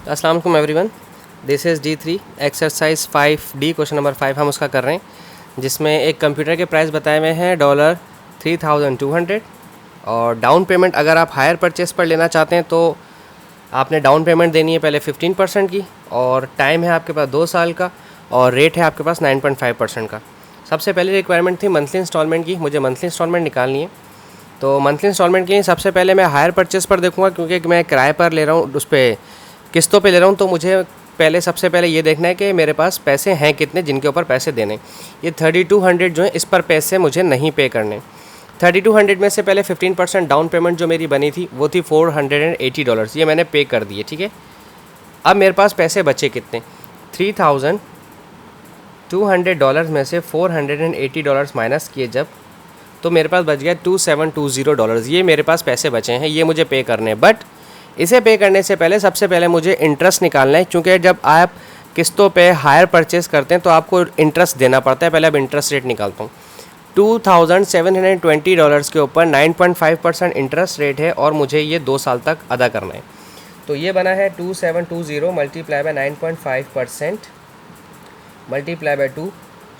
अस्सलाम वालेकुम everyone, this is D3 exercise 5D question number 5 हम उसका कर रहे हैं, जिसमें एक कंप्यूटर के प्राइस बताए हुए हैं $3200 और डाउन पेमेंट अगर आप हायर परचेस पर लेना चाहते हैं तो आपने डाउन पेमेंट देनी है पहले 15% की, और टाइम है आपके पास 2 साल का, और रेट है आपके पास 9.5% का। सबसे पहले रिक्वायरमेंट थी मंथली इंस्टॉलमेंट की, मुझे मंथली इंस्टॉलमेंट निकालनी है। तो मंथली इंस्टॉलमेंट के लिए सबसे पहले मैं हायर परचेस पर देखूँगा, क्योंकि मैं किराए पर ले रहा हूँ, उस पर किस्तों पे ले रहा हूँ, तो मुझे पहले सबसे पहले ये देखना है कि मेरे पास पैसे हैं कितने जिनके ऊपर पैसे देने। ये 3200 जो है इस पर पैसे मुझे नहीं पे करने। 3200 में से पहले 15% डाउन पेमेंट जो मेरी बनी थी वो थी $480, ये मैंने पे कर दिए। ठीक है, अब मेरे पास पैसे बचे कितने, $3200 में से $480 माइनस किए जब, तो मेरे पास बच गया $2720। ये मेरे पास पैसे बचे हैं, ये मुझे पे करने हैं। बट इसे पे करने से पहले सबसे पहले मुझे इंटरेस्ट निकालना है, क्योंकि जब आप किस्तों पे हायर परचेस करते हैं तो आपको इंटरेस्ट देना पड़ता है। पहले अब इंटरेस्ट रेट निकालता हूँ। $2720 के ऊपर 9.5% इंटरेस्ट रेट है, और मुझे ये 2 साल तक अदा करना है। तो ये बना है 2720 multiply by 9.5% multiply by 2,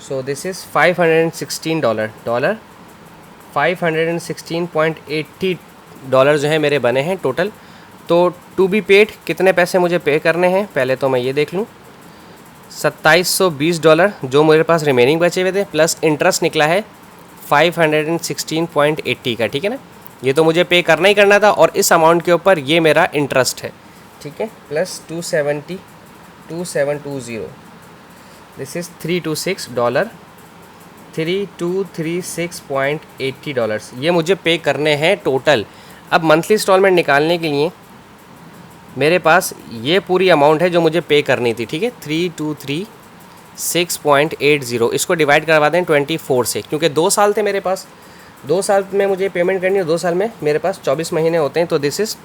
so this is $516। $516.80 जो है मेरे बने हैं टोटल। तो टू बी पेड कितने पैसे मुझे पे करने हैं, पहले तो मैं ये देख लूँ। $2720 जो मेरे पास रिमेनिंग बचे हुए थे, प्लस इंटरेस्ट निकला है 516.80 का। ठीक है ना, ये तो मुझे पे करना ही करना था, और इस अमाउंट के ऊपर ये मेरा इंटरेस्ट है। ठीक है, प्लस 2720 दिस इज़ $326, $3236.80 ये मुझे पे करने हैं टोटल। अब मंथली इंस्टॉलमेंट निकालने के लिए मेरे पास ये पूरी अमाउंट है जो मुझे पे करनी थी। ठीक है, 3236.80, इसको डिवाइड करवा दें 24 से, क्योंकि 2 साल थे मेरे पास। 2 साल में मुझे पेमेंट करनी है, 2 साल में मेरे पास 24 महीने होते हैं। तो दिस इज़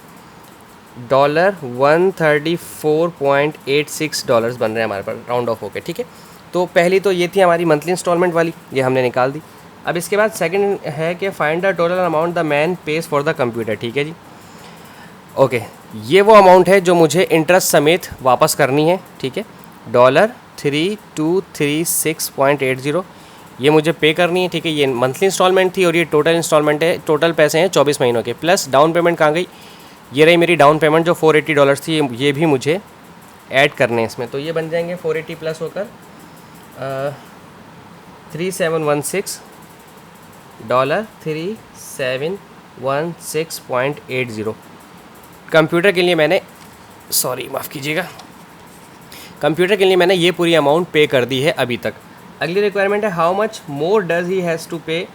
$134.86 बन रहे हैं हमारे पास, राउंड ऑफ होके। ठीक है, तो पहली तो ये थी हमारी मंथली इंस्टॉलमेंट वाली, ये हमने निकाल दी। अब इसके बाद सेकंड है कि find the total amount the man page for the computer. ठीक है जी, ओके, ये वो अमाउंट है जो मुझे इंटरेस्ट समेत वापस करनी है। ठीक है, $3236.80 ये मुझे पे करनी है। ठीक है, ये मंथली इंस्टॉलमेंट थी और ये टोटल इंस्टॉलमेंट है, टोटल पैसे हैं 24 महीनों के, प्लस डाउन पेमेंट कहाँ गई, ये रही मेरी डाउन पेमेंट जो $480 थी, ये भी मुझे ऐड करने हैं इसमें। तो ये बन जाएंगे 480 प्लस होकर $3716.80। कंप्यूटर के लिए मैंने, सॉरी माफ़ कीजिएगा, कंप्यूटर के लिए मैंने ये पूरी अमाउंट पे कर दी है अभी तक। अगली रिक्वायरमेंट है how much more does he has to pay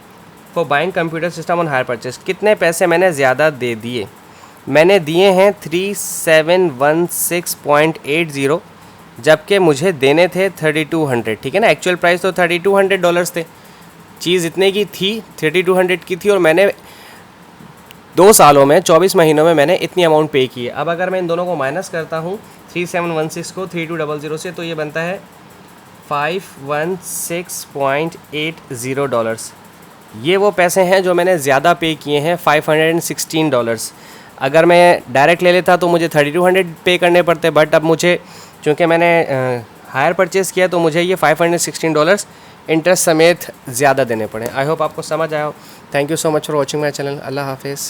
for buying computer system on hire purchase. कितने पैसे मैंने ज़्यादा दे दिए, मैंने दिए हैं 3716.80, जबकि मुझे देने थे 3200। ठीक है ना, एक्चुअल प्राइस तो $3200 थे, चीज़ इतने की थी, 3200 की थी, और मैंने 2 सालों में 24 महीनों में मैंने इतनी अमाउंट पे की है। अब अगर मैं इन दोनों को माइनस करता हूँ 3716 को 3200 से, तो ये बनता है $516.80। ये वो पैसे हैं जो मैंने ज़्यादा पे किए हैं, $516। अगर मैं डायरेक्ट ले लेता तो मुझे 3200 पे करने पड़ते, बट अब मुझे चूँकि मैंने हायर परचेज़ किया तो मुझे ये $516 इंटरेस्ट समेत ज़्यादा देने पड़े। आई होप आपको समझ आया हो। Thank you so much for watching my channel. अल्लाह हाफिज़।